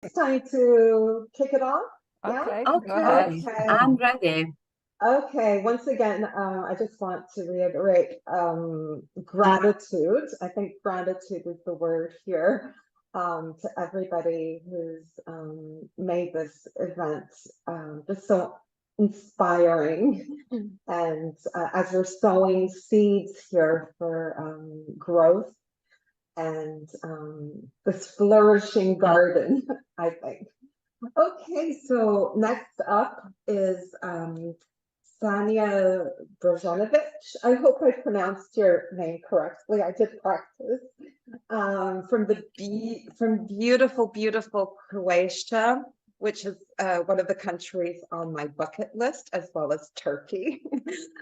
it's time to kick it off. Okay, Yeah? go ahead. Okay. I'm ready. Okay, once again, I just want to reiterate gratitude. I think gratitude is the word here, to everybody who's made this event just so inspiring. And as we're sowing seeds here for growth and this flourishing garden, I think. Okay, so next up is Sanja Božinović. I hope I pronounced your name correctly. I did practice. From beautiful Croatia, which is one of the countries on my bucket list, as well as Turkey.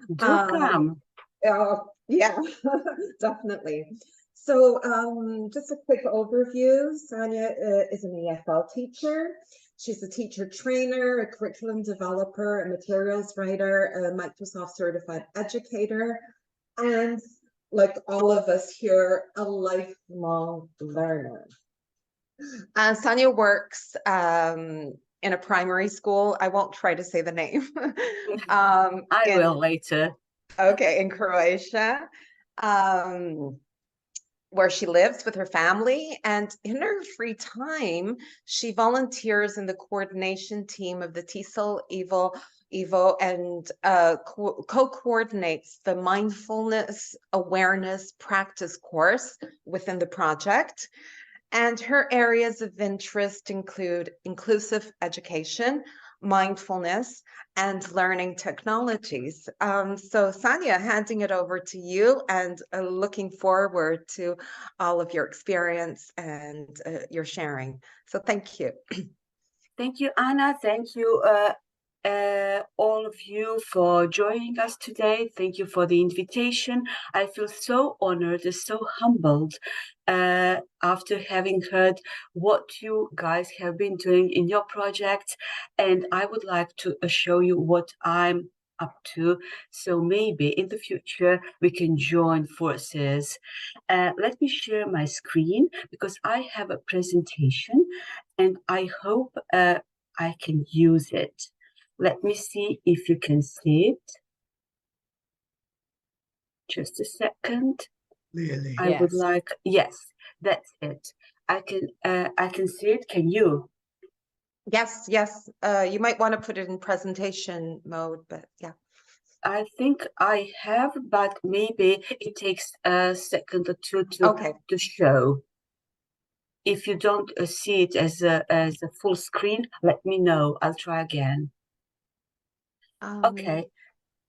Welcome. Yeah, definitely. So just a quick overview. Sanja is an EFL teacher. She's a teacher trainer, a curriculum developer, a materials writer, a Microsoft certified educator, and like all of us here, a lifelong learner. Sanja works in a primary school. I won't try to say the name. I will later. Okay, in Croatia. Where she lives with her family, and in her free time, she volunteers in the coordination team of the TESOL EVO and co-coordinates the mindfulness awareness practice course within the project. And her areas of interest include inclusive education, mindfulness, and learning technologies. So Sanja, handing it over to you, and looking forward to all of your experience and your sharing. So thank you. Thank you, Anna. Thank you, all of you, for joining us today. Thank you for the invitation. I feel so honored and so humbled after having heard what you guys have been doing in your project, and I would like to show you what I'm up to, so maybe in the future we can join forces. Let me share my screen because I have a presentation and I hope I can use it. Let me see if you can see it. Just a second. Really? I would like, yes, that's it. I can see it. Can you? Yes. You might want to put it in presentation mode, but yeah. I think I have, but maybe it takes a second or two to show. If you don't see it as a full screen, let me know. I'll try again. Okay.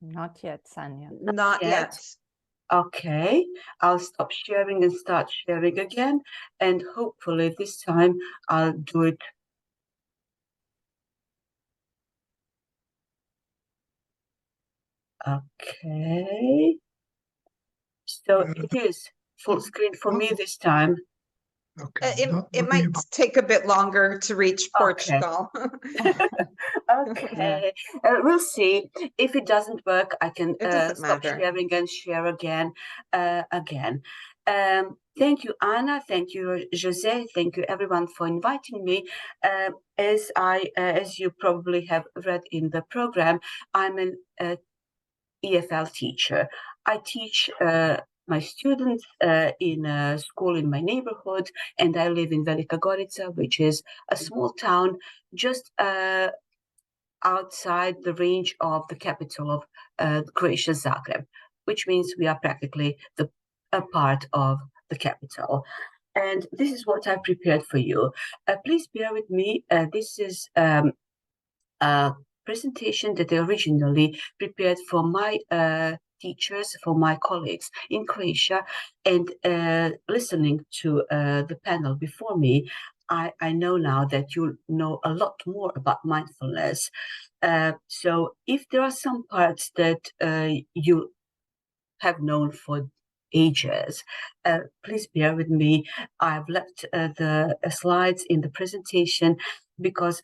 Not yet, Sanja. Not yet. Okay, I'll stop sharing and start sharing again, and hopefully this time I'll do it. Okay, so it is full screen for me this time. Okay. It might take a bit longer to reach Portugal. Okay, we'll see. If it doesn't work, I can stop sharing and share again. Thank you, Anna. Thank you, Jose. Thank you, everyone, for inviting me. As you probably have read in the program, I'm an EFL teacher. I teach my students in a school in my neighborhood, and I live in Velika Gorica, which is a small town just outside the range of the capital of Croatia, Zagreb, which means we are practically a part of the capital. And this is what I prepared for you. Please bear with me. This is a presentation that I originally prepared for my teachers, for my colleagues in Croatia, and listening to the panel before me, I know now that you know a lot more about mindfulness. So if there are some parts that you have known for ages, please bear with me. I've left the slides in the presentation because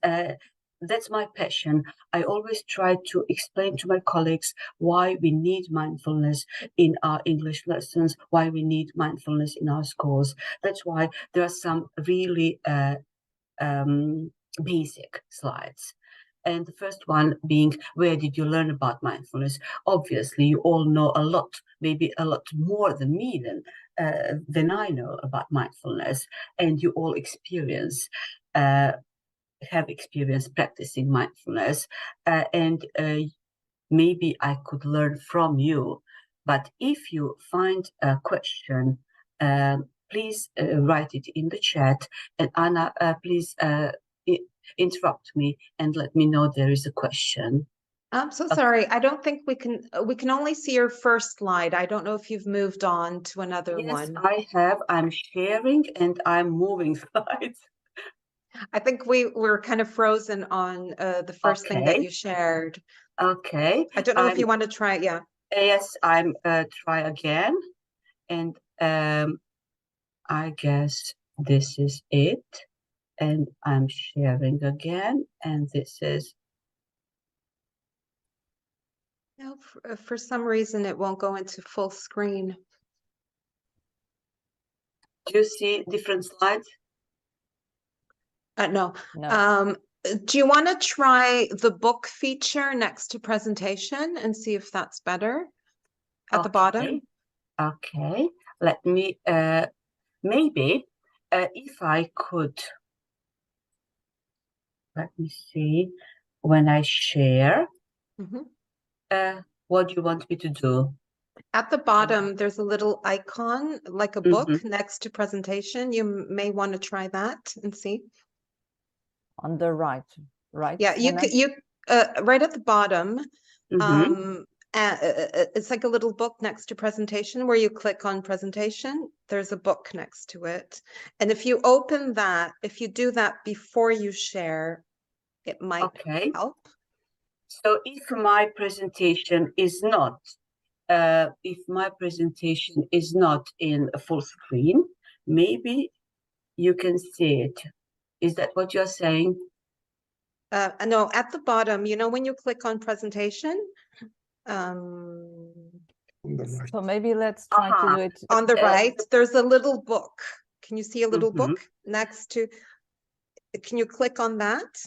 that's my passion. I always try to explain to my colleagues why we need mindfulness in our English lessons, why we need mindfulness in our schools. That's why there are some really basic slides. And the first one being, where did you learn about mindfulness? Obviously, you all know a lot, maybe a lot more than me, than I know about mindfulness, and you all have experience practicing mindfulness, and maybe I could learn from you. But if you find a question, please write it in the chat, and Anna, please interrupt me and let me know there is a question. I'm so sorry. I don't think we can only see your first slide. I don't know if you've moved on to another one. Yes, I have. I'm sharing and I'm moving slides. I think we're kind of frozen on the first thing that you shared. Okay. I don't know if you want to try it. Yeah. Yes, I'm try again. And I guess this is it. And I'm sharing again. And this is. No, for some reason it won't go into full screen. Do you see different slides? No. No. Do you want to try the book feature next to presentation and see if that's better at the bottom? Okay. Let me, maybe if I could, let me see, when I share, what do you want me to do? At the bottom, there's a little icon, like a book next to presentation. You may want to try that and see. On the right. Yeah, you right at the bottom. It's like a little book next to presentation where you click on presentation. There's a book next to it. And if you open that, if you do that before you share, it might help. So if my presentation is not, in a full screen, maybe you can see it. Is that what you're saying? No, at the bottom, you know, when you click on presentation, so maybe let's try to do it on the right. There's a little book. Can you see a little book next to? Can you click on that?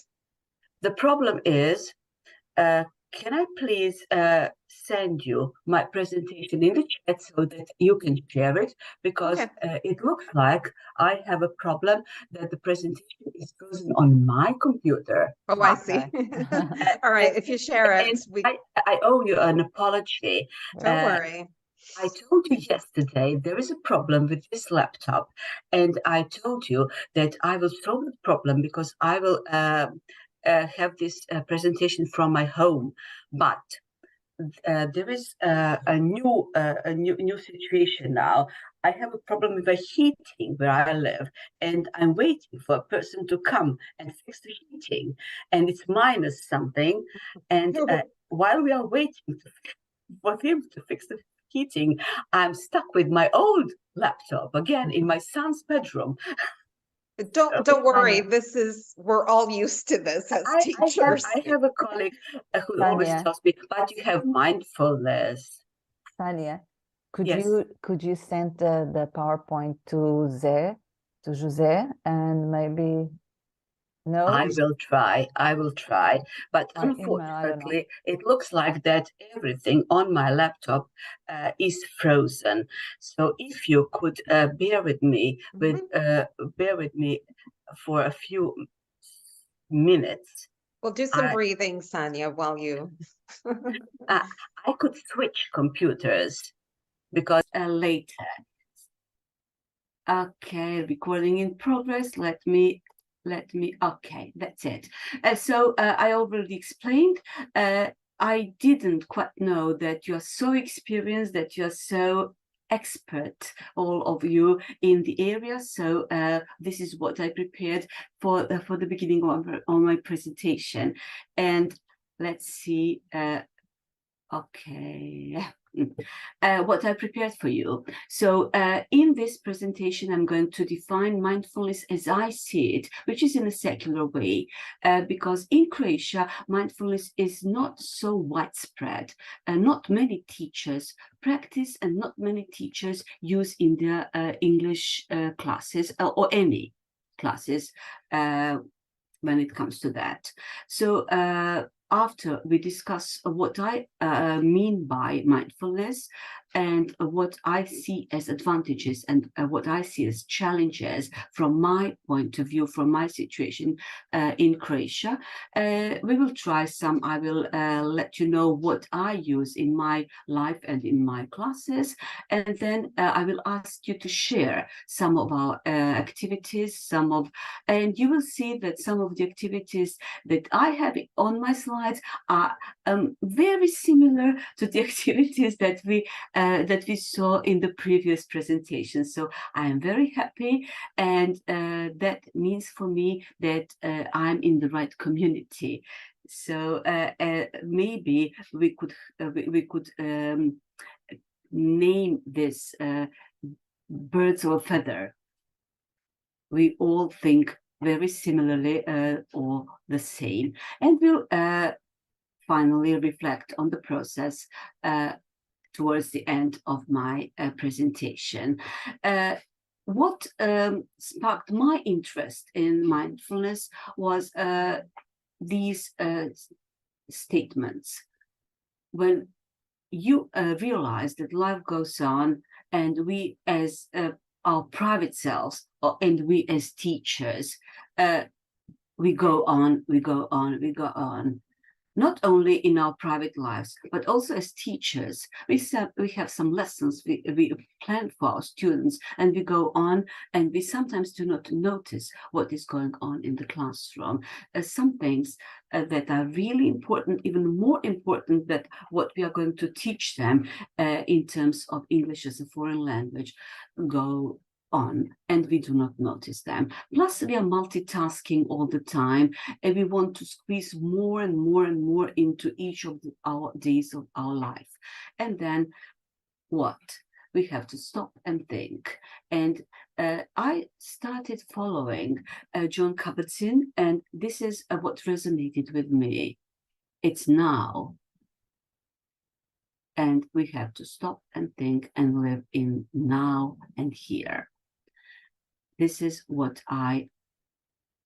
The problem is, can I please send you my presentation in the chat so that you can share it? Because it looks like I have a problem that the presentation is frozen on my computer. Oh, I see. All right, if you share it. I owe you an apology. Don't worry. I told you yesterday there is a problem with this laptop, and I told you that I will solve the problem because I will have this presentation from my home, but there is a new situation now. I have a problem with the heating where I live, and I'm waiting for a person to come and fix the heating, and it's minus something. And while we are waiting for him to fix the heating, I'm stuck with my old laptop again in my son's bedroom. Don't worry. We're all used to this as teachers. I have a colleague who always tells me, but you have mindfulness. Sanja, could you send the PowerPoint to José, and maybe no? I will try. But unfortunately, it looks like that everything on my laptop is frozen. So if you could bear with me for a few minutes. We'll do some breathing, Sanja, while you. I could switch computers because later. Okay, recording in progress. Let me, okay, that's it. So I already explained, I didn't quite know that you're so experienced, that you're so expert, all of you in the area. So this is what I prepared for the beginning of my presentation. And let's see, okay. What I prepared for you. So in this presentation, I'm going to define mindfulness as I see it, which is in a secular way, because in Croatia, mindfulness is not so widespread. Not many teachers practice, and not many teachers use in their English classes or any. classes when it comes to that. So after we discuss what I mean by mindfulness and what I see as advantages and what I see as challenges from my point of view, from my situation in Croatia, we will try some. I will let you know what I use in my life and in my classes, and then I will ask you to share some of our activities, and you will see that some of the activities that I have on my slides are very similar to the activities that we saw in the previous presentation. So I am very happy, and that means for me that I'm in the right community. So maybe we could name this birds of a feather. We all think very similarly or the same, and we'll finally reflect on the process towards the end of my presentation. What sparked my interest in mindfulness was these statements. When you realize that life goes on, and we as our private selves, and we as teachers, we go on, not only in our private lives, but also as teachers. We have some lessons we plan for our students, and we go on, and we sometimes do not notice what is going on in the classroom. Some things that are really important, even more important than what we are going to teach them in terms of English as a foreign language, go on, and we do not notice them. Plus, we are multitasking all the time, and we want to squeeze more and more into each of our days of our life. And then what? We have to stop and think. And I started following John Kabat-Zinn, and this is what resonated with me. It's now. And we have to stop and think and live in now and here. This is what I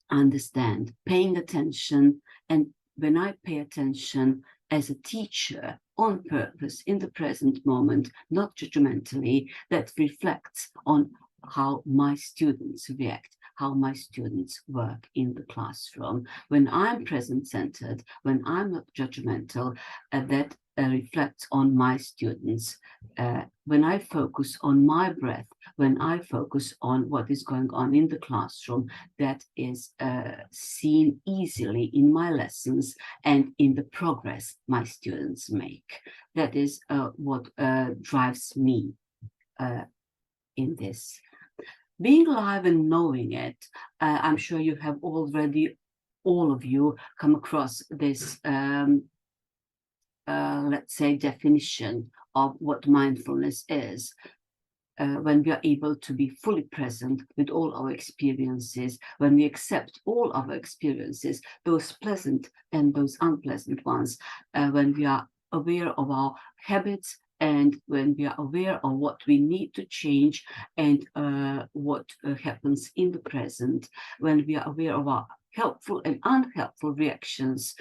understand, paying attention. And when I pay attention as a teacher on purpose, in the present moment, not judgmentally, that reflects on how my students react, how my students work in the classroom. When I'm present-centered, when I'm not judgmental, that reflects on my students. When I focus on my breath, when I focus on what is going on in the classroom, that is seen easily in my lessons and in the progress my students make. That is what drives me in this. Being alive and knowing it, I'm sure you have already, all of you, come across this let's say, definition of what mindfulness is. When we are able to be fully present with all our experiences, when we accept all our experiences, those pleasant and those unpleasant ones, when we are aware of our habits, and when we are aware of what we need to change, and what happens in the present, when we are aware of our helpful and unhelpful reactions,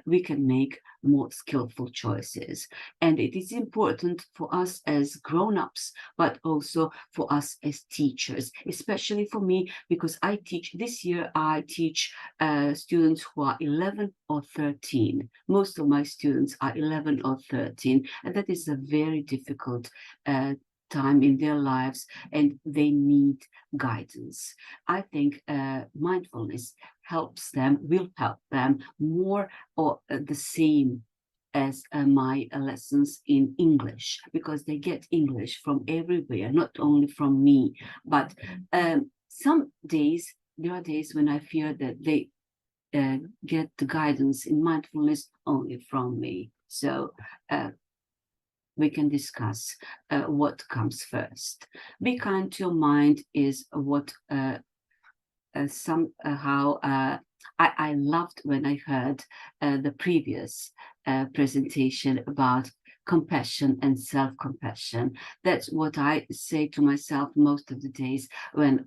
we can make more skillful choices. And it is important for us as grown-ups, but also for us as teachers, especially for me, because I teach, this year I teach students who are 11 or 13. Most of my students are 11 or 13, and that is a very difficult time in their lives, and they need guidance. I think mindfulness helps them, will help them more or the same as my lessons in English, because they get English from everywhere, not only from me. But some days, there are days when I fear that they get the guidance in mindfulness only from me. So we can discuss what comes first. Be kind to your mind is what somehow I loved when I heard the previous presentation about compassion and self-compassion. That's what I say to myself most of the days when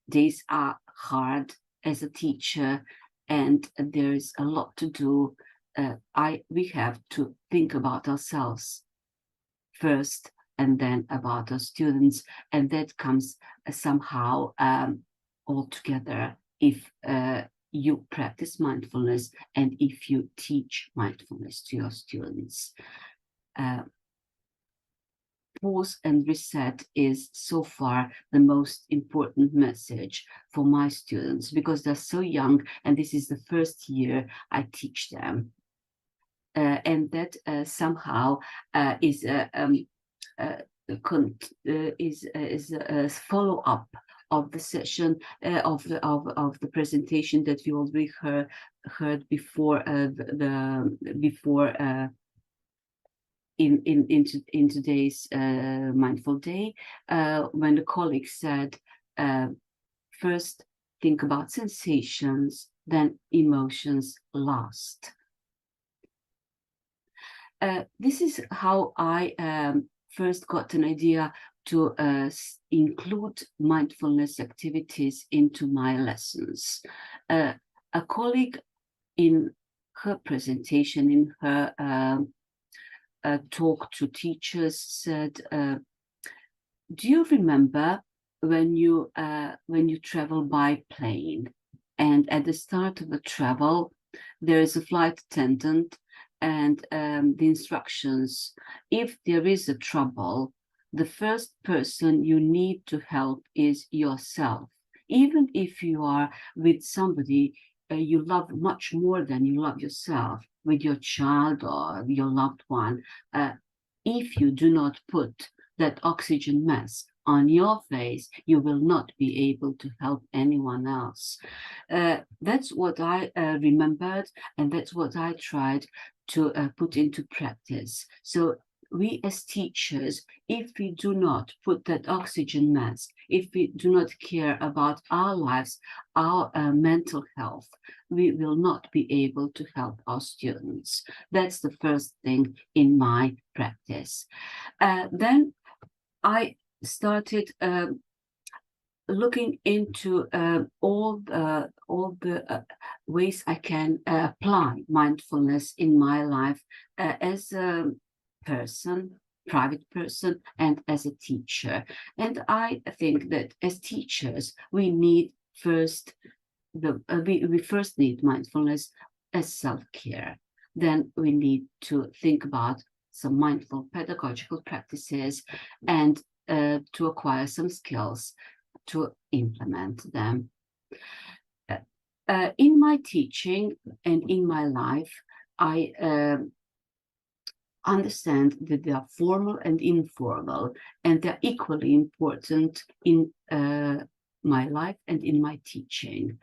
days are hard as a teacher, and there's a lot to do. We have to think about ourselves first, and then about our students, and that comes somehow all together if you practice mindfulness and if you teach mindfulness to your students. Pause and reset is so far the most important message for my students, because they're so young and this is the first year I teach them. And that somehow is a follow-up of the session of the presentation that we already heard before in today's mindful day, when the colleague said, first think about sensations, then emotions last. This is how I first got an idea to include mindfulness activities into my lessons. A colleague in her presentation, in her talk to teachers, said, do you remember when you travel by plane, and at the start of the travel there is a flight attendant and the instructions, if there is a trouble, the first person you need to help is yourself, even if you are with somebody you love much more than you love yourself, with your child or your loved one. If you do not put that oxygen mask on your face, you will not be able to help anyone else. That's what I remembered, and that's what I tried to put into practice. So we as teachers, if we do not put that oxygen mask, if we do not care about our lives, our mental health, we will not be able to help our students. That's the first thing in my practice. Then I started looking into all the ways I can apply mindfulness in my life as a person, private person, and as a teacher. And I think that as teachers, we need first we first need mindfulness as self-care. Then we need to think about some mindful pedagogical practices and to acquire some skills to implement them. In my teaching and in my life, I understand that they are formal and informal, and they're equally important in my life and in my teaching.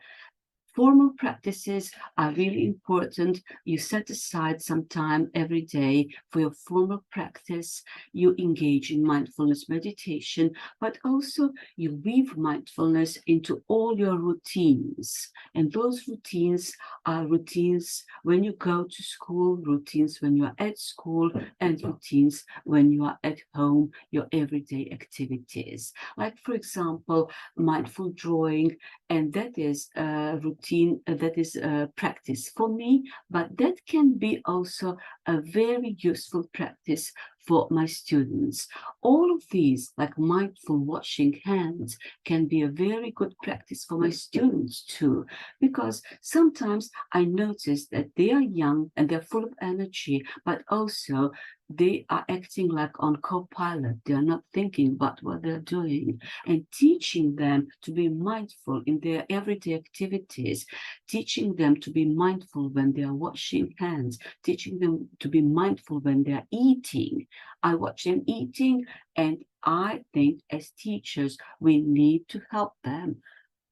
Formal practices are really important. You set aside some time every day for your formal practice. You engage in mindfulness meditation, but also you weave mindfulness into all your routines. And those routines are routines when you go to school, routines when you are at school, and routines when you are at home, your everyday activities. Like, for example, mindful drawing, and that is a routine, that is a practice for me, but that can be also a very useful practice for my students. All of these, like mindful washing hands, can be a very good practice for my students too, because sometimes I notice that they are young and they're full of energy, but also they are acting like on co-pilot. They are not thinking about what they're doing, and teaching them to be mindful in their everyday activities, teaching them to be mindful when they are washing hands, teaching them to be mindful when they are eating. I watch them eating, and I think as teachers, we need to help them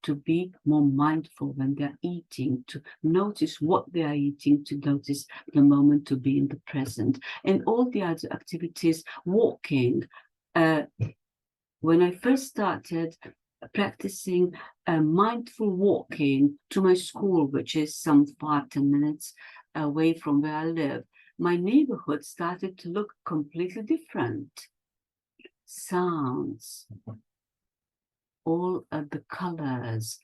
to be more mindful when they're eating, to notice what they are eating, to notice the moment, to be in the present. And all the other activities, walking. When I first started practicing mindful walking to my school, which is some 5-10 minutes away from where I live, my neighborhood started to look completely different. Sounds, all of the colors,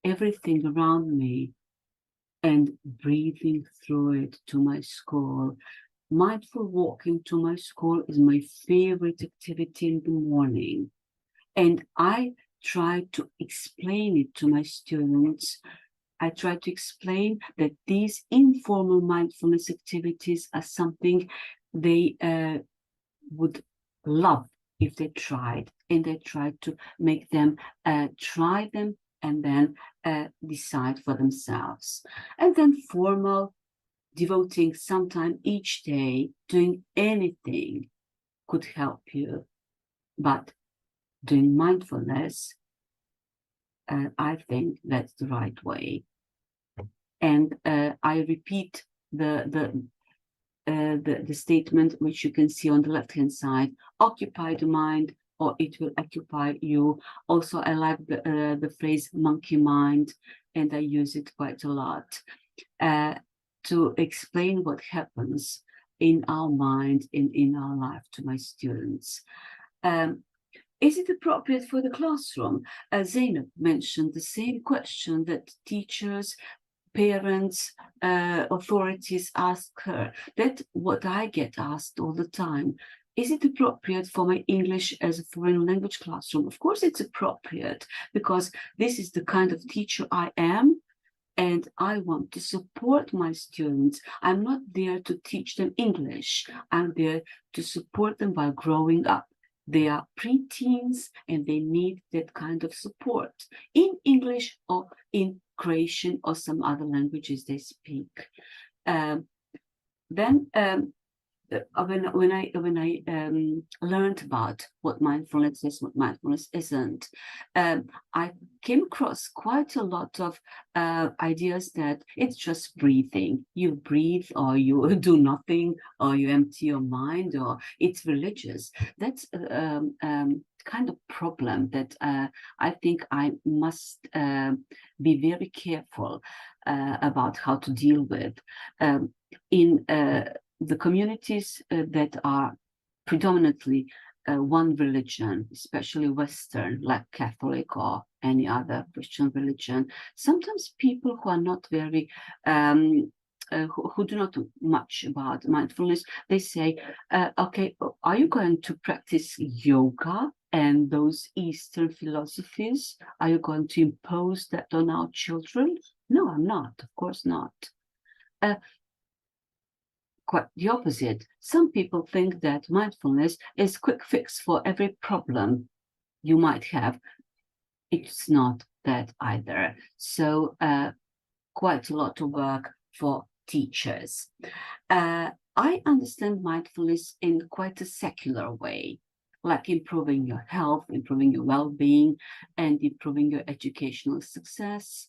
everything around me and breathing through it to my school. Mindful walking to my school is my favorite activity in the morning. And I try to explain it to my students. I try to explain that these informal mindfulness activities are something they would love if they tried, and I try to make them try them and then decide for themselves. And then formal, devoting some time each day, doing anything could help you. But doing mindfulness, I think that's the right way. And I repeat the statement which you can see on the left-hand side: occupy the mind, or it will occupy you. Also, I like the phrase monkey mind, and I use it quite a lot to explain what happens in our mind and in our life to my students. Is it appropriate for the classroom? Zainab mentioned the same question that teachers, parents, authorities ask her. That's what I get asked all the time. Is it appropriate for my English as a foreign language classroom? Of course it's appropriate, because this is the kind of teacher I am, and I want to support my students. I'm not there to teach them English. I'm there to support them while growing up. They are preteens and they need that kind of support in English or in Croatian or some other languages they speak. When I learned about what mindfulness is, what mindfulness isn't, I came across quite a lot of ideas that it's just breathing. You breathe, or you do nothing, or you empty your mind, or it's religious. That's kind of problem that I think I must be very careful about how to deal with. In the communities that are predominantly one religion, especially Western, like Catholic or any other Christian religion, sometimes people who are not very, who do not know much about mindfulness, they say, okay, are you going to practice yoga and those Eastern philosophies? Are you going to impose that on our children? No, I'm not, of course not. Quite the opposite. Some people think that mindfulness is a quick fix for every problem you might have. It's not that either. So quite a lot of work for teachers. I understand mindfulness in quite a secular way, like improving your health, improving your well-being, and improving your educational success.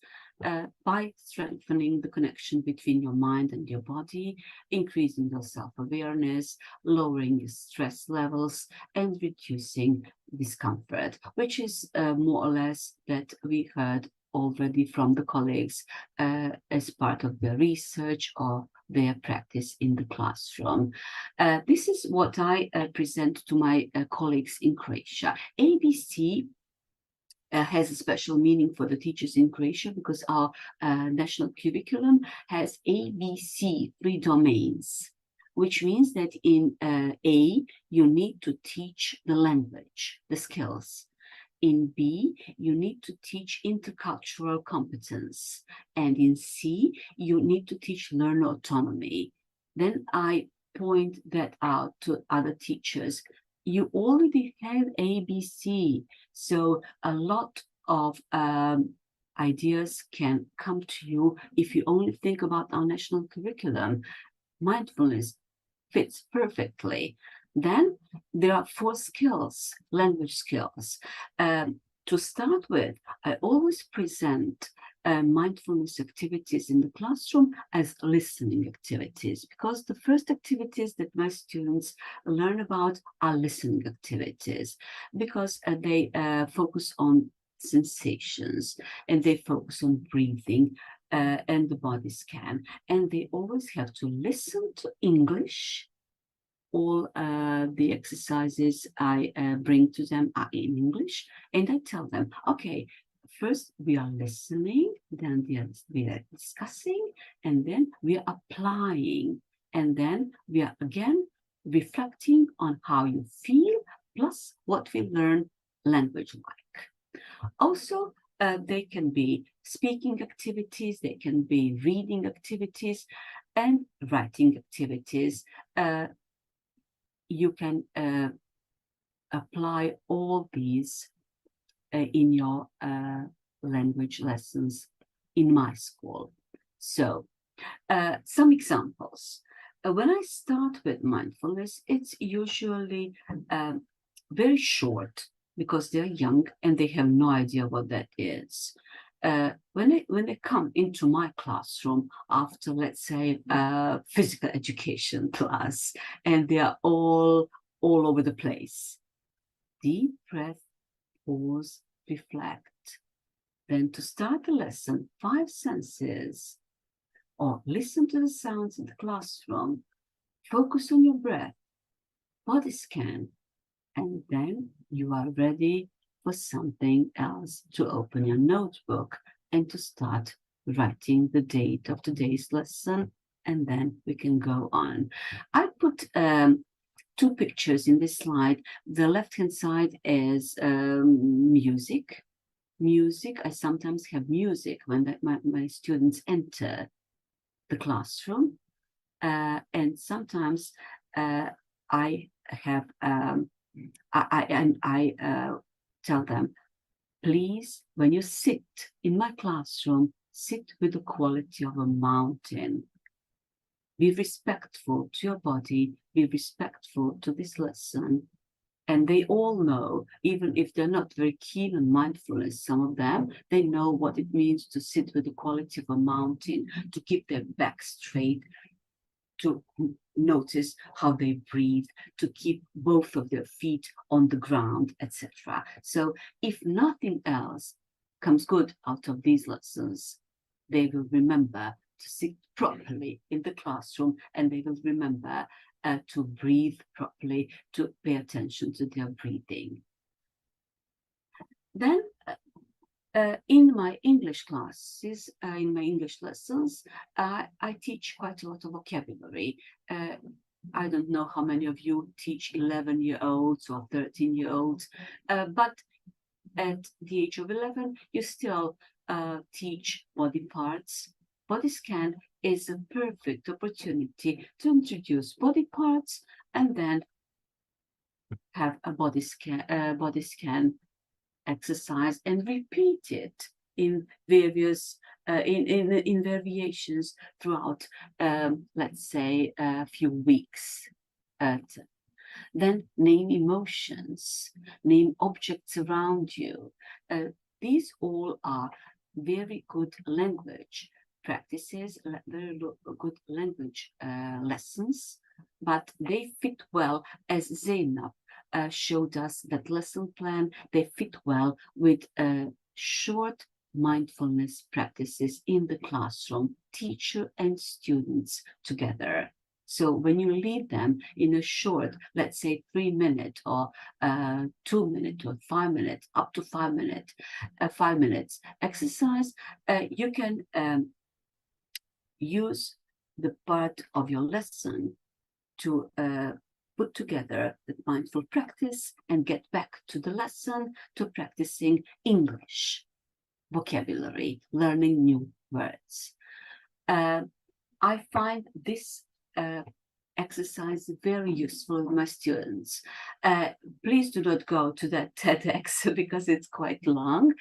By strengthening the connection between your mind and your body, increasing your self-awareness, lowering your stress levels, and reducing discomfort, which is more or less that we heard already from the colleagues as part of their research or their practice in the classroom. This is what I present to my colleagues in Croatia. ABC has a special meaning for the teachers in Croatia, because our national curriculum has ABC, 3 domains, which means that in A, you need to teach the language, the skills. In B, you need to teach intercultural competence. And in C, you need to teach learner autonomy. Then I point that out to other teachers. You already have ABC, so a lot of ideas can come to you if you only think about our national curriculum. Mindfulness fits perfectly. Then there are 4 skills, language skills. To start with, I always present mindfulness activities in the classroom as listening activities, because the first activities that my students learn about are listening activities, because they focus on sensations, and they focus on breathing and the body scan, and they always have to listen to English. All the exercises I bring to them are in English, and I tell them, okay, First, we are listening, then we are discussing, and then we are applying. And then we are again reflecting on how you feel, plus what we learn language-like. Also, they can be speaking activities, they can be reading activities, and writing activities. You can apply all these in your language lessons in my school. So, some examples. When I start with mindfulness, it's usually very short because they're young and they have no idea what that is. When they come into my classroom after, let's say, physical education class, and they are all over the place, deep breath, pause, reflect. Then to start the lesson, 5 senses, or listen to the sounds in the classroom, focus on your breath, body scan, and then you are ready for something else, to open your notebook and to start writing the date of today's lesson, and then we can go on. I put 2 pictures in this slide. The left-hand side is music. I sometimes have music when my students enter the classroom, and sometimes I have I tell them, please, when you sit in my classroom, sit with the quality of a mountain. Be respectful to your body, be respectful to this lesson. And they all know, even if they're not very keen on mindfulness, some of them, they know what it means to sit with the quality of a mountain, to keep their back straight, to notice how they breathe, to keep both of their feet on the ground, etc. So if nothing else comes good out of these lessons, they will remember to sit properly in the classroom, and they will remember to breathe properly, to pay attention to their breathing. Then in my English classes, in my English lessons, I teach quite a lot of vocabulary. I don't know how many of you teach 11-year-olds or 13-year-olds, but at the age of 11, you still teach body parts. Body scan is a perfect opportunity to introduce body parts and then have a body scan exercise and repeat it in various in variations throughout let's say a few weeks. Then name emotions, name objects around you. These all are very good language practices, very good language lessons, but they fit well, as Zeynep showed us that lesson plan, they fit well with short mindfulness practices in the classroom, teacher and students together. So when you lead them in a short, let's say 3-minute or 2-minute or 5-minute, up to 5 minutes exercise, you can use the part of your lesson to put together the mindful practice and get back to the lesson, to practicing English vocabulary, learning new words. I find this exercise very useful with my students. Please do not go to that TEDx because it's quite long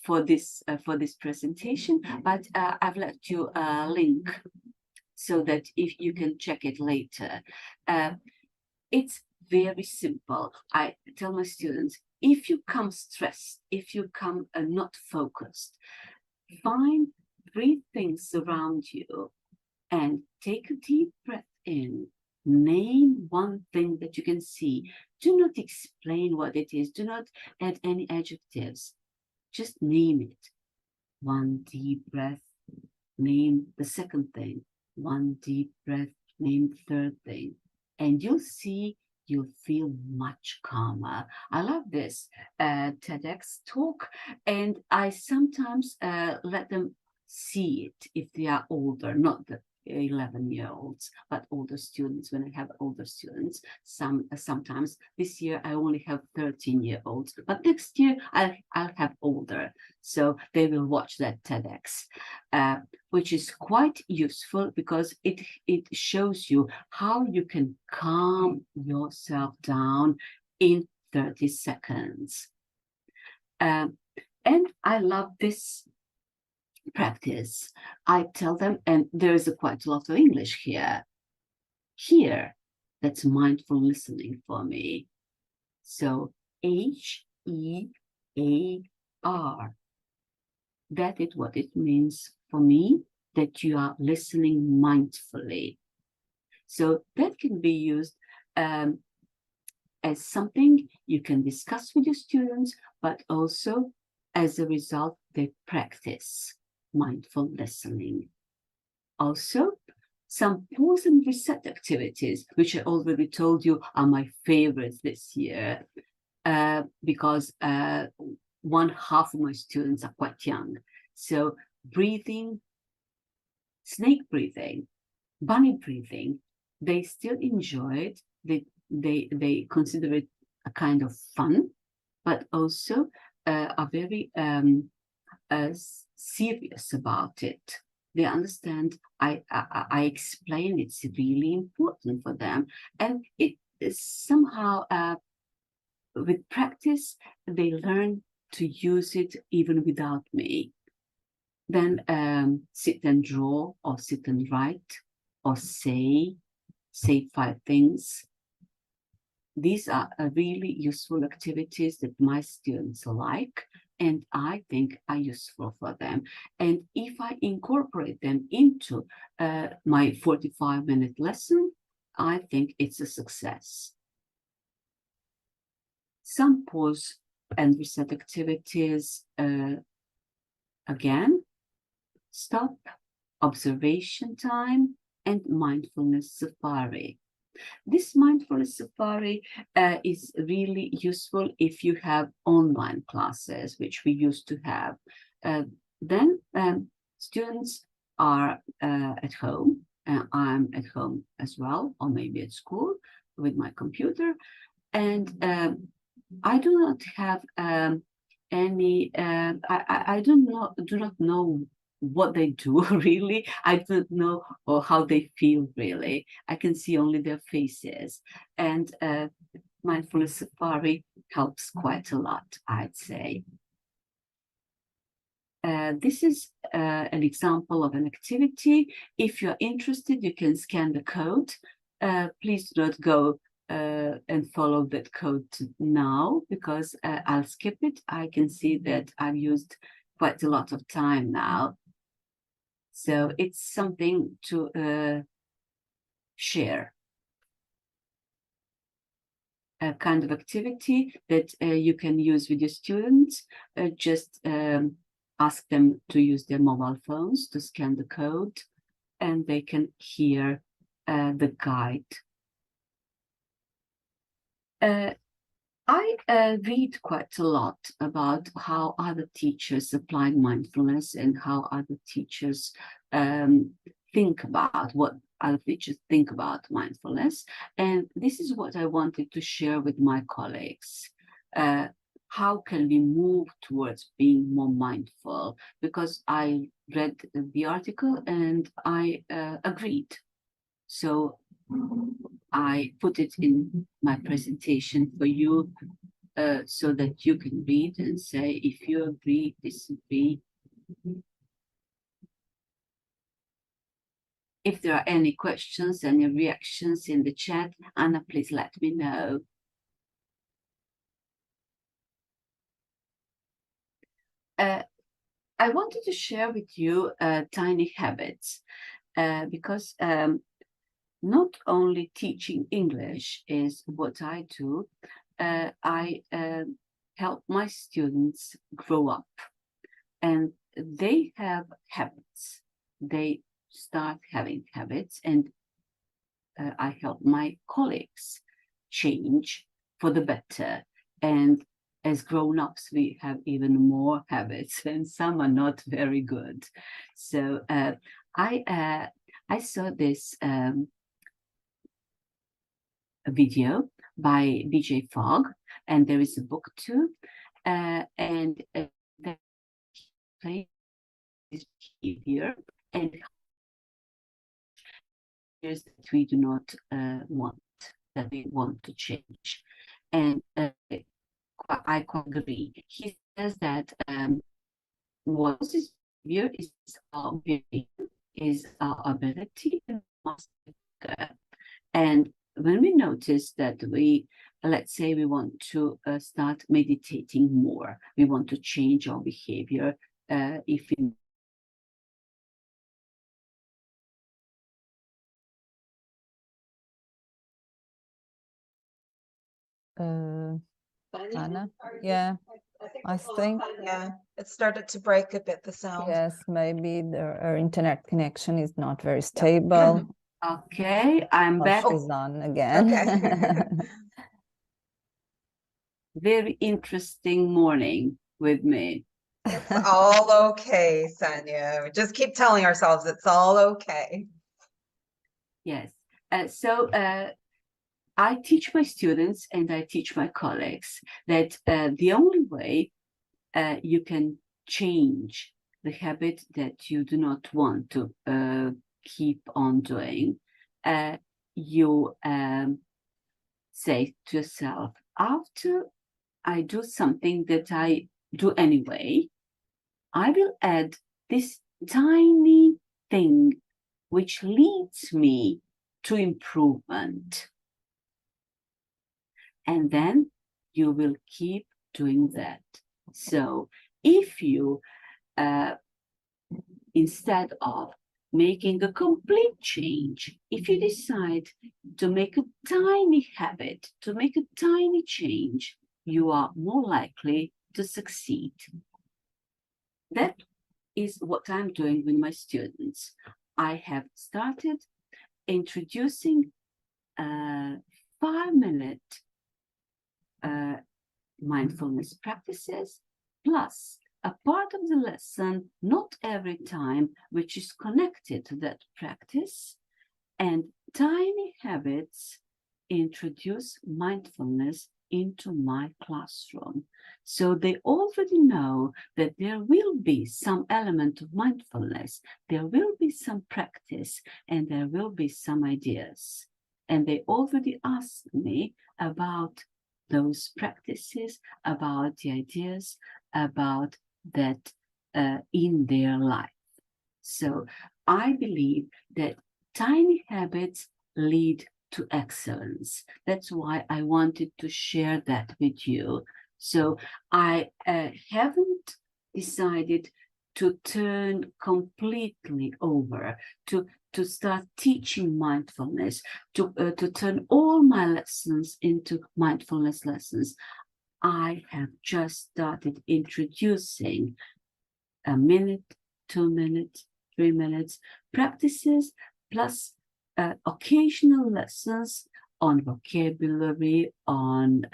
for this presentation, but I've left you a link so that if you can check it later. It's very simple. I tell my students, if you come stressed, if you come not focused, find 3 things around you and take a deep breath in. Name 1 thing that you can see. Do not explain what it is. Do not add any adjectives. Just name it. 1 deep breath. Name the 2nd thing. 1 deep breath. Name the 3rd thing. And you'll see you'll feel much calmer. I love this TEDx talk, and I sometimes let them see it if they are older, not the 11-year-olds, but older students. When I have older students, sometimes this year I only have 13-year-olds, but next year I'll have older, so they will watch that TEDx, which is quite useful because it shows you how you can calm yourself down in 30 seconds. And I love this practice. I tell them, and there's quite a lot of English here. Here, that's mindful listening for me. So HEAR. That is what it means for me, that you are listening mindfully. So that can be used as something you can discuss with your students, but also as a result, they practice mindful listening. Also, some pause and reset activities, which I already told you are my favorites this year, because one half of my students are quite young. So breathing, snake breathing, bunny breathing, they still enjoy it. They consider it a kind of fun, but also are very serious about it. They understand. I explain it's really important for them, and it is somehow with practice they learn to use it even without me. Then sit and draw, or sit and write, or say 5 things. These are really useful activities that my students like, and I think are useful for them. And if I incorporate them into my 45-minute lesson, I think it's a success. Some pause and reset activities, again, stop, observation time, and mindfulness safari. This mindfulness safari is really useful if you have online classes, which we used to have. Then students are at home. I'm at home as well, or maybe at school with my computer. And I do not have any, I do not know what they do really. I don't know or how they feel really. I can see only their faces, and mindfulness safari helps quite a lot, I'd say. This is an example of an activity. If you're interested, you can scan the code. Please do not go and follow that code now, because I'll skip it. I can see that I've used quite a lot of time now. So it's something to share. A kind of activity that you can use with your students. Just ask them to use their mobile phones to scan the code, and they can hear the guide. I read quite a lot about how other teachers apply mindfulness and how other teachers think about what other teachers think about mindfulness. And this is what I wanted to share with my colleagues. How can we move towards being more mindful? Because I read the article and I agreed. So I put it in my presentation for you so that you can read and say if you agree, disagree. If there are any questions, any reactions in the chat, Anna, please let me know. I wanted to share with you tiny habits because not only teaching English is what I do, I help my students grow up, and they have habits. They start having habits, and I help my colleagues change for the better. And as grown-ups, we have even more habits, and some are not very good. So I saw this a video by BJ Fogg, and there is a book too, and that plays behavior and that we do not want, that we want to change. And I quite agree. He says that what is behavior is our behavior, is our ability to master. And when we notice that we, let's say we want to start meditating more, we want to change our behavior, if we Anna, yeah, I think yeah, it started to break a bit, the sound. yes, maybe our internet connection is not very stable. Okay, I'm back. She's on again. Okay. Very interesting morning with me. It's all okay, Sanja. We just keep telling ourselves it's all okay. Yes. So I teach my students and I teach my colleagues that the only way you can change the habit that you do not want to keep on doing, you say to yourself, after I do something that I do anyway, I will add this tiny thing which leads me to improvement. And then you will keep doing that. So if you, instead of making a complete change, if you decide to make a tiny habit, to make a tiny change, you are more likely to succeed. That is what I'm doing with my students. I have started introducing 5-minute mindfulness practices, plus a part of the lesson, not every time, which is connected to that practice, and tiny habits introduce mindfulness into my classroom. So they already know that there will be some element of mindfulness, there will be some practice, and there will be some ideas. And they already asked me about those practices, about the ideas, about that in their life. So I believe that tiny habits lead to excellence. That's why I wanted to share that with you. So I haven't decided to turn completely over, to start teaching mindfulness, to turn all my lessons into mindfulness lessons. I have just started introducing a minute, 2 minutes, 3 minutes practices, plus occasional lessons on vocabulary, on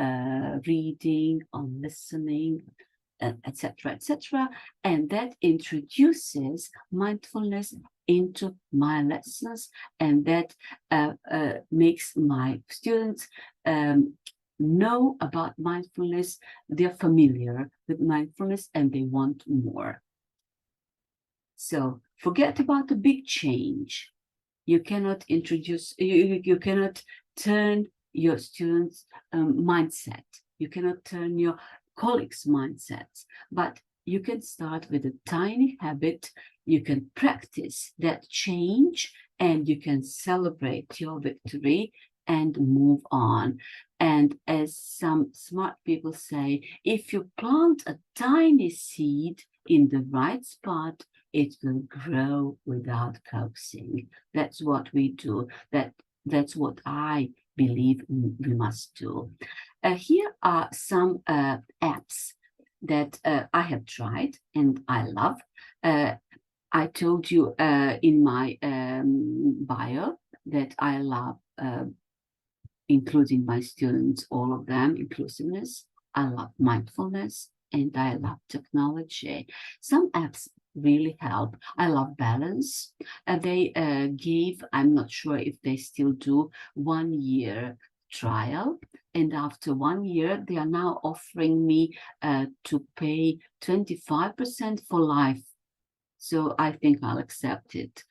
reading, on listening, etc., etc. And that introduces mindfulness into my lessons, and that makes my students know about mindfulness. They're familiar with mindfulness and they want more. So forget about the big change. You cannot introduce, you cannot turn your students' mindset. You cannot turn your colleagues' mindsets, but you can start with a tiny habit. You can practice that change and you can celebrate your victory and move on. And as some smart people say, if you plant a tiny seed in the right spot, it will grow without coaxing. That's what we do. That's what I believe we must do. Here are some apps that I have tried and I love. I told you in my bio that I love including my students, all of them, inclusiveness. I love mindfulness, and I love technology. Some apps really help. I love balance. They gave, I'm not sure if they still do, 1 year trial. And after 1 year, they are now offering me to pay 25% for life. So I think I'll accept it.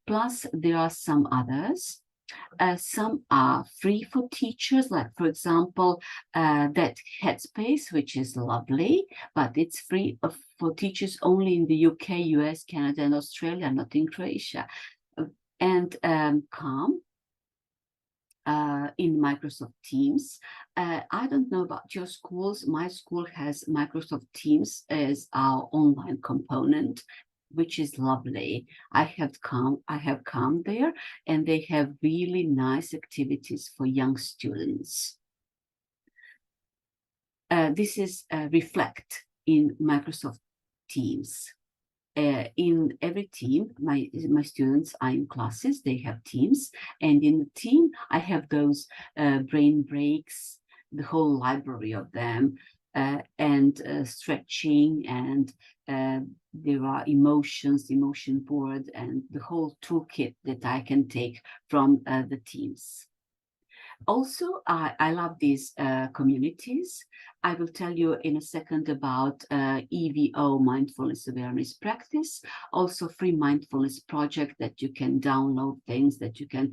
Plus, there are some others. Some are free for teachers, like, for example, that Headspace, which is lovely, but it's free for teachers only in the UK, US, Canada, and Australia, not in Croatia. And Calm in Microsoft Teams. I don't know about your schools. My school has Microsoft Teams as our online component, which is lovely. I have come there, and they have really nice activities for young students. This is Reflect in Microsoft Teams. In every team, my students are in classes, they have teams, and in the team, I have those brain breaks, the whole library of them, and stretching, and there are emotion board, and the whole toolkit that I can take from the teams. Also, I love these communities. I will tell you in a second about EVO, Mindfulness Awareness Practice, also free mindfulness project that you can download, things that you can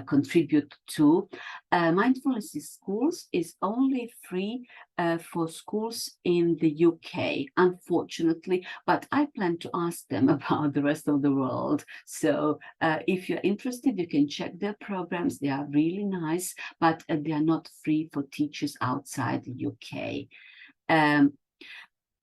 contribute to. Mindfulness in schools is only free for schools in the UK, unfortunately, but I plan to ask them about the rest of the world. So if you're interested, you can check their programs. They are really nice, but they are not free for teachers outside the UK.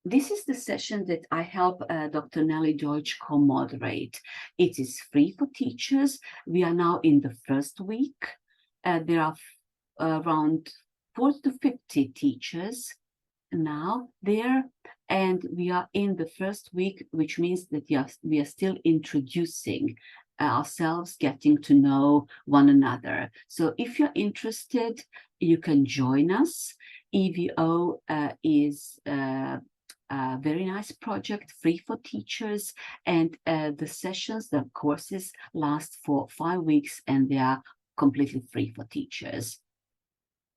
This is the session that I help Dr. Nelly Deutsch co-moderate. It is free for teachers. We are now in the first week. There are around 40 to 50 teachers now there, and we are in the first week, which means that we are still introducing ourselves, getting to know one another. So if you're interested, you can join us. EVO is a very nice project, free for teachers, and the sessions, the courses last for 5 weeks, and they are completely free for teachers.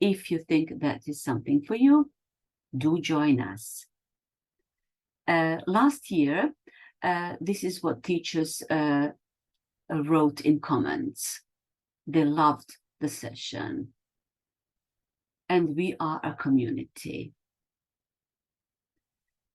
If you think that is something for you, do join us. Last year, this is what teachers wrote in comments. They loved the session. And we are a community.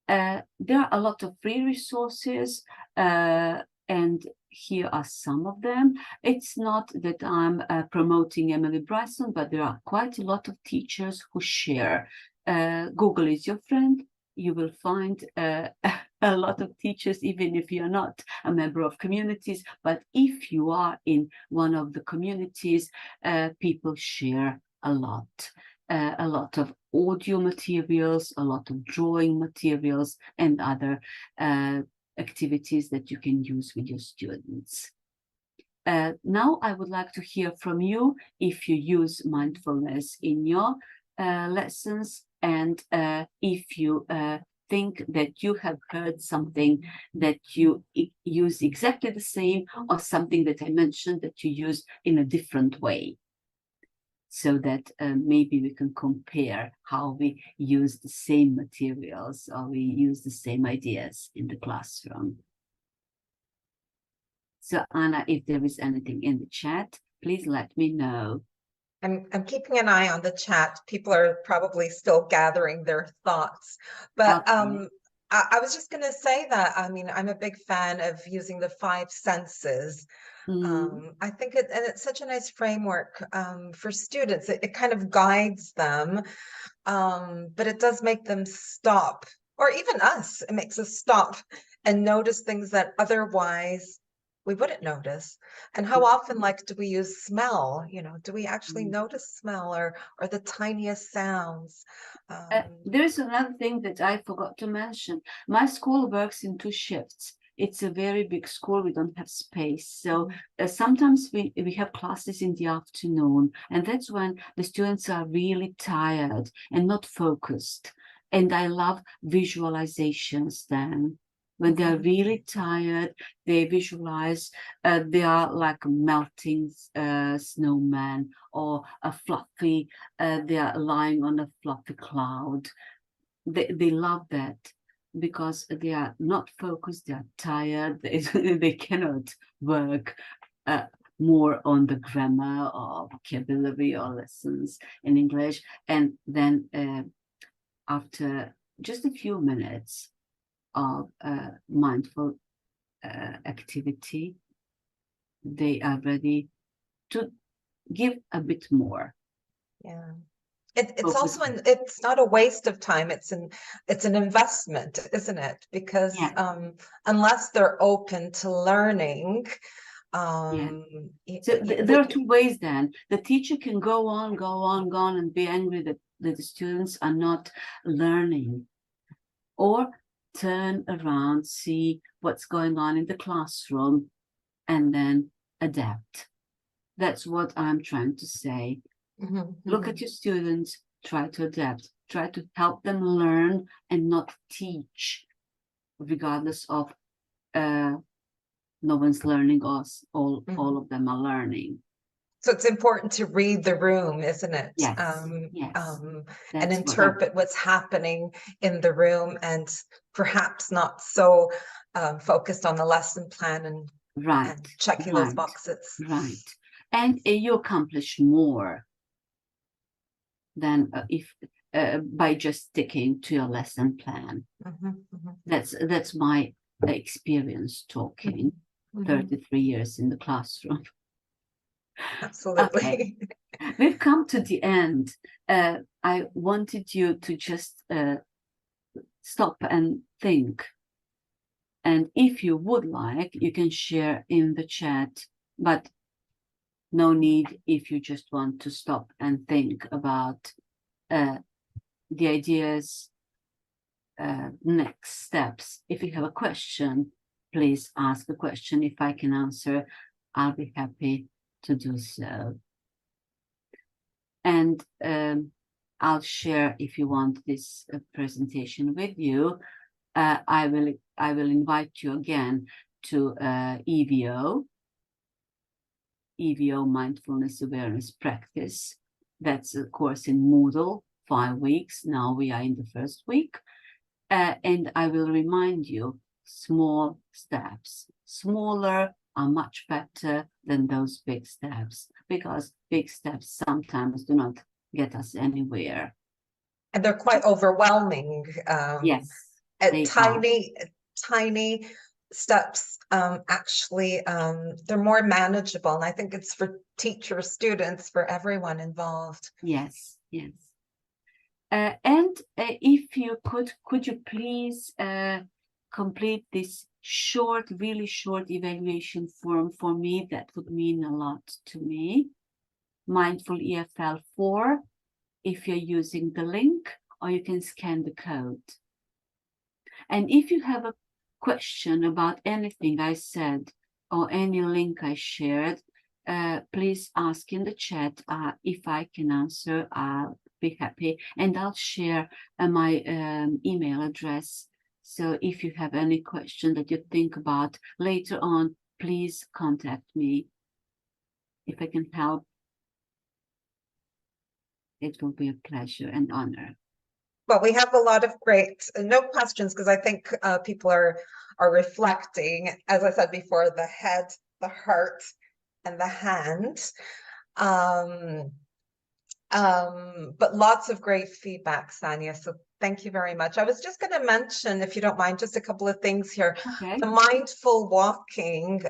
There are a lot of free resources, and here are some of them. It's not that I'm promoting Emily Bryson, but there are quite a lot of teachers who share. Google is your friend. You will find a lot of teachers, even if you're not a member of communities. But if you are in one of the communities, people share a lot of audio materials, a lot of drawing materials, and other activities that you can use with your students. Now I would like to hear from you if you use mindfulness in your lessons, and if you think that you have heard something that you use exactly the same, or something that I mentioned that you use in a different way, so that maybe we can compare how we use the same materials, or we use the same ideas in the classroom. So Anna, if there is anything in the chat, please let me know. I'm keeping an eye on the chat. People are probably still gathering their thoughts, but Okay. I was just going to say that, I mean, I'm a big fan of using the 5 senses. I think it's such a nice framework for students. It kind of guides them, but it does make them stop, or even us. It makes us stop and notice things that otherwise we wouldn't notice. And how often, like, do we use smell? You know, do we actually notice smell, or the tiniest sounds? There's another thing that I forgot to mention. My school works in 2 shifts. it's a very big school. We don't have space. So sometimes we have classes in the afternoon, and that's when the students are really tired and not focused. And I love visualizations then. When they're really tired, they visualize they are like a melting snowman, or a fluffy, they are lying on a fluffy cloud. They love that because they are not focused, they are tired, they cannot work more on the grammar or vocabulary or lessons in English. And then after just a few minutes of mindful activity, they are ready to give a bit more. Yeah. It's also it's not a waste of time. It's an investment, isn't it? Because unless they're open to learning, so there are two ways then. The teacher can go on and be angry that the students are not learning, or turn around, see what's going on in the classroom, and then adapt. That's what I'm trying to say. Look at your students, try to adapt, try to help them learn and not teach, regardless of no one's learning, or all of them are learning. So it's important to read the room, isn't it? Yes. And interpret what's happening in the room, and perhaps not so focused on the lesson plan and checking those boxes. Right. And you accomplish more than if by just sticking to your lesson plan. That's my experience talking. 33 years in the classroom. Absolutely. Okay. We've come to the end. I wanted you to just stop and think. And if you would like, you can share in the chat, but no need if you just want to stop and think about the ideas, next steps. If you have a question, please ask the question. If I can answer, I'll be happy to do so. And I'll share, if you want, this presentation with you. I will invite you again to EVO Mindfulness Awareness Practice. That's a course in Moodle, 5 weeks. Now we are in the first week. And I will remind you, small steps. Smaller are much better than those big steps, because big steps sometimes do not get us anywhere. And they're quite overwhelming. Yes. Tiny steps, actually, they're more manageable. And I think it's for teachers, students, for everyone involved. Yes. And if you could you please complete this really short evaluation form for me? That would mean a lot to me. Mindful EFL 4, if you're using the link, or you can scan the code. And if you have a question about anything I said or any link I shared, please ask in the chat. If I can answer, I'll be happy, and I'll share my email address. So if you have any question that you think about later on, please contact me. If I can help, it will be a pleasure and honor. Well, we have a lot of great, no questions, because I think people are reflecting, as I said before, the head, the heart, and the hand. But lots of great feedback, Sanja. So thank you very much. I was just going to mention, if you don't mind, just a couple of things here. Okay. The mindful walking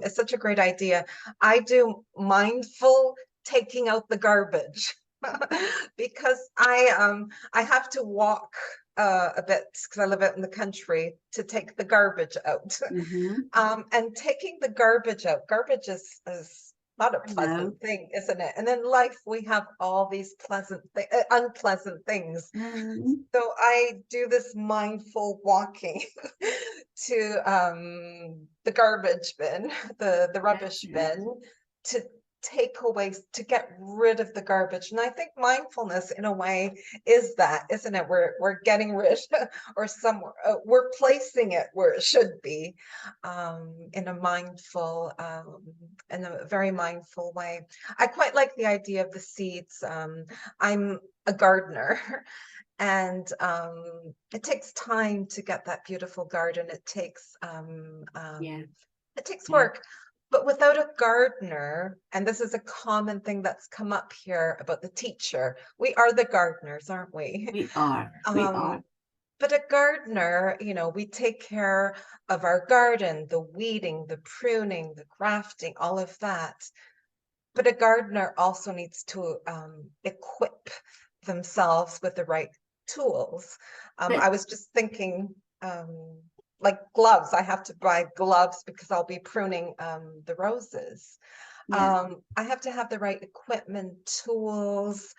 is such a great idea. I do mindful taking out the garbage because I have to walk a bit, because I live out in the country, to take the garbage out. And taking the garbage out, garbage is not a pleasant thing, isn't it? And in life, we have all these unpleasant things. So I do this mindful walking to the garbage bin, the rubbish bin, to take away, to get rid of the garbage. And I think mindfulness in a way is that, isn't it? We're getting rid or somewhere we're placing it where it should be, in a mindful, in a very mindful way. I quite like the idea of the seeds. I'm a gardener. And it takes time to get that beautiful garden. It takes work. But without a gardener, and this is a common thing that's come up here about the teacher, we are the gardeners, aren't we? We are. We are. But a gardener, you know, we take care of our garden, the weeding, the pruning, the grafting, all of that. But a gardener also needs to equip themselves with the right tools. I was just thinking, like gloves. I have to buy gloves because I'll be pruning the roses. I have to have the right equipment, tools,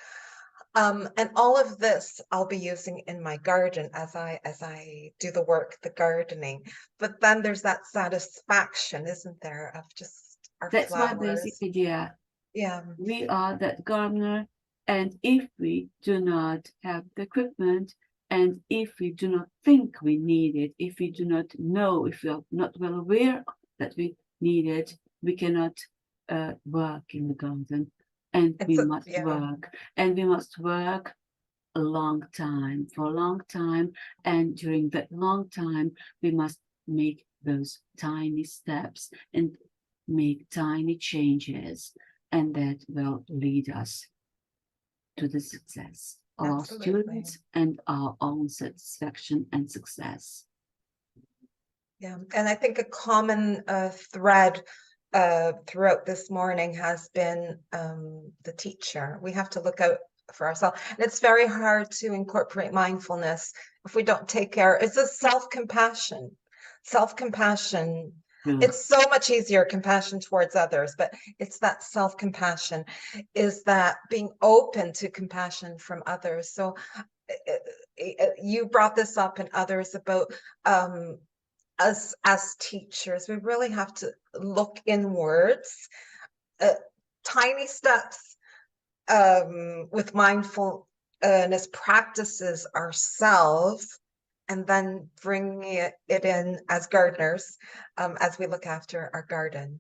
and all of this I'll be using in my garden as I do the work, the gardening. But then there's that satisfaction, isn't there, of just our flowers. That's my basic idea. Yeah, we are that gardener, and if we do not have the equipment, and if we do not think we need it, if we do not know, if we are not well aware that we need it, we cannot work in the garden. And we must work, and we must work a long time, for a long time. And during that long time, we must make those tiny steps and make tiny changes. And that will lead us to the success of our students and our own satisfaction and success. Yeah, and I think a common thread throughout this morning has been the teacher. We have to look out for ourselves. And it's very hard to incorporate mindfulness if we don't take care. It's a self-compassion. Self-compassion. It's so much easier, compassion towards others, but it's that self-compassion, is that being open to compassion from others. So you brought this up and others about us as teachers, we really have to look inwards, tiny steps with mindfulness practices ourselves, and then bring it in as gardeners, as we look after our garden.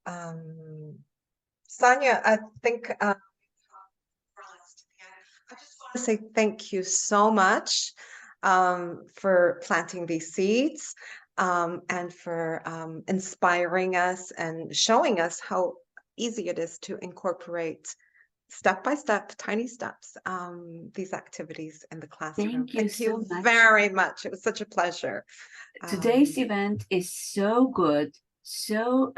Sanja, I think I just want to say thank you so much for planting these seeds, and for inspiring us and showing us how easy it is to incorporate step by step, tiny steps, these activities in the classroom. Thank you so much. Very much. It was such a pleasure. Today's event is so good. So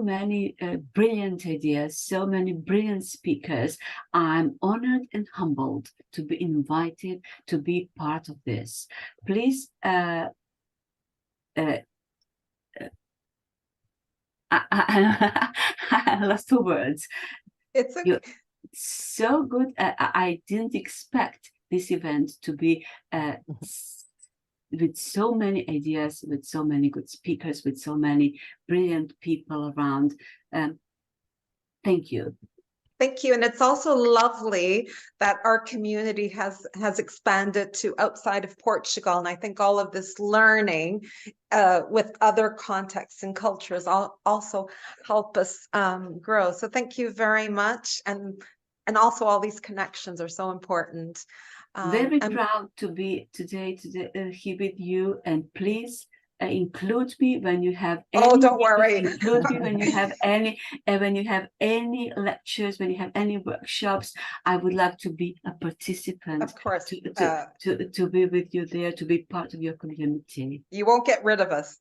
many brilliant ideas, so many brilliant speakers. I'm honored and humbled to be invited to be part of this. Please, I lost two words. It's okay. So good. I didn't expect this event to be with so many ideas, with so many good speakers, with so many brilliant people around. Thank you. Thank you. And it's also lovely that our community has expanded to outside of Portugal. And I think all of this learning with other contexts and cultures also help us grow. So thank you very much. And also all these connections are so important. Very proud to be today here with you. And please include me when you have any. Oh, don't worry. Include me when you have any, when you have any lectures, when you have any workshops. I would love to be a participant. Of course. To be with you there, to be part of your community. You won't get rid of us.